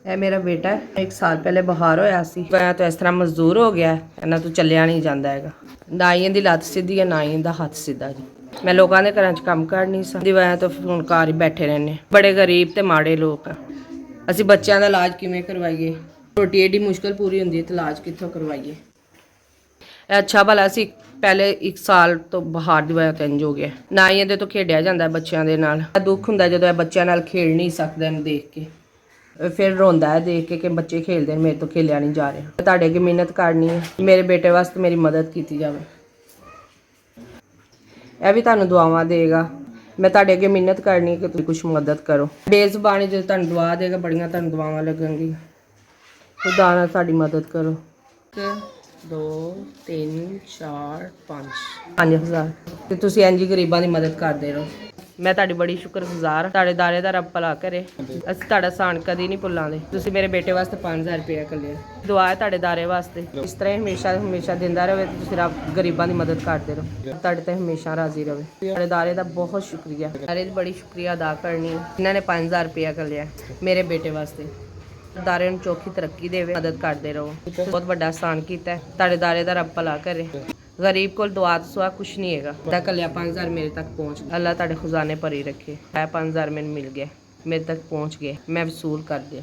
ਇਹ ਮੇਰਾ ਬੇਟਾ ਹੈ, 1 ਸਾਲ ਪਹਿਲੇ ਬੁਖਾਰ ਹੋਇਆ ਸੀ। ਮੈਂ ਤਾਂ ਇਸ ਤਰ੍ਹਾਂ ਮਜ਼ਦੂਰ ਹੋ ਗਿਆ, ਇਹਨਾਂ ਤੋਂ ਚੱਲਿਆ ਨਹੀਂ ਜਾਂਦਾ ਹੈਗਾ। ਨਾ ਹੀ ਇਹਦੀ ਲੱਤ ਸਿੱਧੀ ਹੈ, ਨਾ ਹੀ ਇਹਦਾ ਹੱਥ ਸਿੱਧਾ ਜੀ। ਮੈਂ ਲੋਕਾਂ ਦੇ ਘਰਾਂ 'ਚ ਕੰਮ ਕਰ ਨਹੀਂ ਸਕਦੀ, ਵਜ੍ਹਾ ਤੋਂ ਹੁਣ ਘਰ ਹੀ ਬੈਠੇ ਰਹਿੰਦੇ। ਬੜੇ ਗਰੀਬ ਤੇ ਮਾੜੇ ਲੋਕ ਆ। ਅਸੀਂ ਬੱਚਿਆਂ ਦਾ ਇਲਾਜ ਕਿਵੇਂ ਕਰਵਾਈਏ? ਰੋਟੀ ਏਡੀ ਮੁਸ਼ਕਲ ਪੂਰੀ ਹੁੰਦੀ ਹੈ ਤੇ ਇਲਾਜ ਕਿੱਥੋਂ ਕਰਵਾਈਏ? ਇਹ ਅੱਛਾ ਭਲਾ ਸੀ, ਪਹਿਲੇ 1 ਸਾਲ ਤੋਂ ਬੁਖਾਰ ਦੀ ਵਜ੍ਹਾ ਤੋਂ ਇੰਝ ਹੋ ਗਿਆ। ਨਾ ਹੀ ਇਹਦੇ ਤੋਂ ਖੇਡਿਆ ਜਾਂਦਾ ਬੱਚਿਆਂ ਦੇ ਨਾਲ। ਦੁੱਖ ਹੁੰਦਾ ਜਦੋਂ ਇਹ ਬੱਚਿਆਂ ਨਾਲ ਖੇਡ ਨਹੀਂ ਸਕਦਾ ਇਹਨੂੰ ਦੇਖ ਕੇ। ਫਿਰ ਰੋਂਦਾ ਹੈ ਦੇਖ ਕੇ ਕਿ ਬੱਚੇ ਖੇਡਦੇ ਨੇ, ਮੇਰੇ ਤੋਂ ਖੇਲਿਆ ਨਹੀਂ ਜਾ ਰਿਹਾ। ਤੁਹਾਡੇ ਅੱਗੇ ਮਿਹਨਤ ਕਰਨੀ ਹੈ, ਮੇਰੇ ਬੇਟੇ ਵਾਸਤੇ ਮੇਰੀ ਮਦਦ ਕੀਤੀ ਜਾਵੇ। ਇਹ ਵੀ ਤੁਹਾਨੂੰ ਦੁਆਵਾਂ ਦੇਗਾ। ਮੈਂ ਤੁਹਾਡੇ ਅੱਗੇ ਮਿਹਨਤ ਕਰਨੀ ਕਿ ਤੁਸੀਂ ਕੁਛ ਮਦਦ ਕਰੋ। ਬੇਜ਼ੁਬਾਨੀ ਜਦੋਂ ਤੁਹਾਨੂੰ ਦੁਆ ਦੇਗਾ, ਬੜੀਆਂ ਤੁਹਾਨੂੰ ਦੁਆਵਾਂ ਲੱਗਣਗੀਆਂ। ਖੁਦਾ ਨਾਲ ਸਾਡੀ ਮਦਦ ਕਰੋ। 1 2 3 4 5 5000 ਤੇ ਤੁਸੀਂ ਇੰਝ ਹੀ ਗਰੀਬਾਂ ਦੀ ਮਦਦ ਕਰਦੇ ਰਹੋ। ਮੈਂ ਤੁਹਾਡੀ ਬੜੀ ਸ਼ੁਕਰਗੁਜ਼ਾਰ ਹਾਂ। ਤੁਹਾਡੇ ਦਾਰੇ ਦਾ ਰੱਬ ਭਲਾ ਕਰੇ। ਅਸੀਂ ਤੁਹਾਡਾ ਆਸਾਨ ਕਦੀ ਨਹੀਂ ਭੁੱਲਾਂਗੇ। ਤੁਸੀਂ ਮੇਰੇ ਬੇਟੇ ਵਾਸਤੇ 5000 ਰੁਪਏ ਕੱਢਿਆ। ਦੁਆ ਹੈ ਤੁਹਾਡੇ ਦਾਰੇ ਵਾਸਤੇ, ਇਸ ਤਰ੍ਹਾਂ ਹੀ ਹਮੇਸ਼ਾ ਦਿੰਦਾ ਰਹੇ। ਤੁਸੀਂ ਰੱਬ ਗਰੀਬਾਂ ਦੀ ਮਦਦ ਕਰਦੇ ਰਹੋ। ਤੁਹਾਡੇ ਤੇ ਹਮੇਸ਼ਾ ਰਾਜ਼ੀ ਰਹੇ। ਤੁਹਾਡੇ ਦਾਰੇ ਦਾ ਬਹੁਤ ਸ਼ੁਕਰੀਆ। ਦਾਰੇ ਦੀ ਬੜੀ ਸ਼ੁਕਰੀਆ ਅਦਾ ਕਰਨੀ। ਇਹਨਾਂ ਨੇ 5000 ਰੁਪਏ ਕੱਢਿਆ ਮੇਰੇ ਬੇਟੇ ਵਾਸਤੇ। ਦਾਰੇ ਨੂੰ ਚੌਖੀ ਤਰੱਕੀ ਦੇਵੇ, ਮਦਦ ਕਰਦੇ ਰਹੋ। ਬਹੁਤ ਵੱਡਾ ਆਸਾਨ ਕੀਤਾ ਹੈ। ਤੁਹਾਡੇ ਦਾਰੇ ਦਾ ਰੱਬ ਭਲਾ ਕਰੇ। ਗਰੀਬ ਕੋਲ ਦੁਆ ਤੋਂ ਸਿਵਾ ਕੁਛ ਨਹੀਂ ਹੈਗਾ। ਤਾਂ ਕੱਲਿਆ 5000 ਮੇਰੇ ਤੱਕ ਪਹੁੰਚ ਗਿਆ। ਅੱਲਾ ਤੁਹਾਡੇ ਖਜ਼ਾਨੇ ਭਰੀ ਰੱਖੇ। ਇਹ 5000 ਮੈਨੂੰ ਮਿਲ ਗਿਆ, ਮੇਰੇ ਤੱਕ ਪਹੁੰਚ ਗਏ, ਮੈਂ ਵਸੂਲ ਕਰ ਦਿਆ।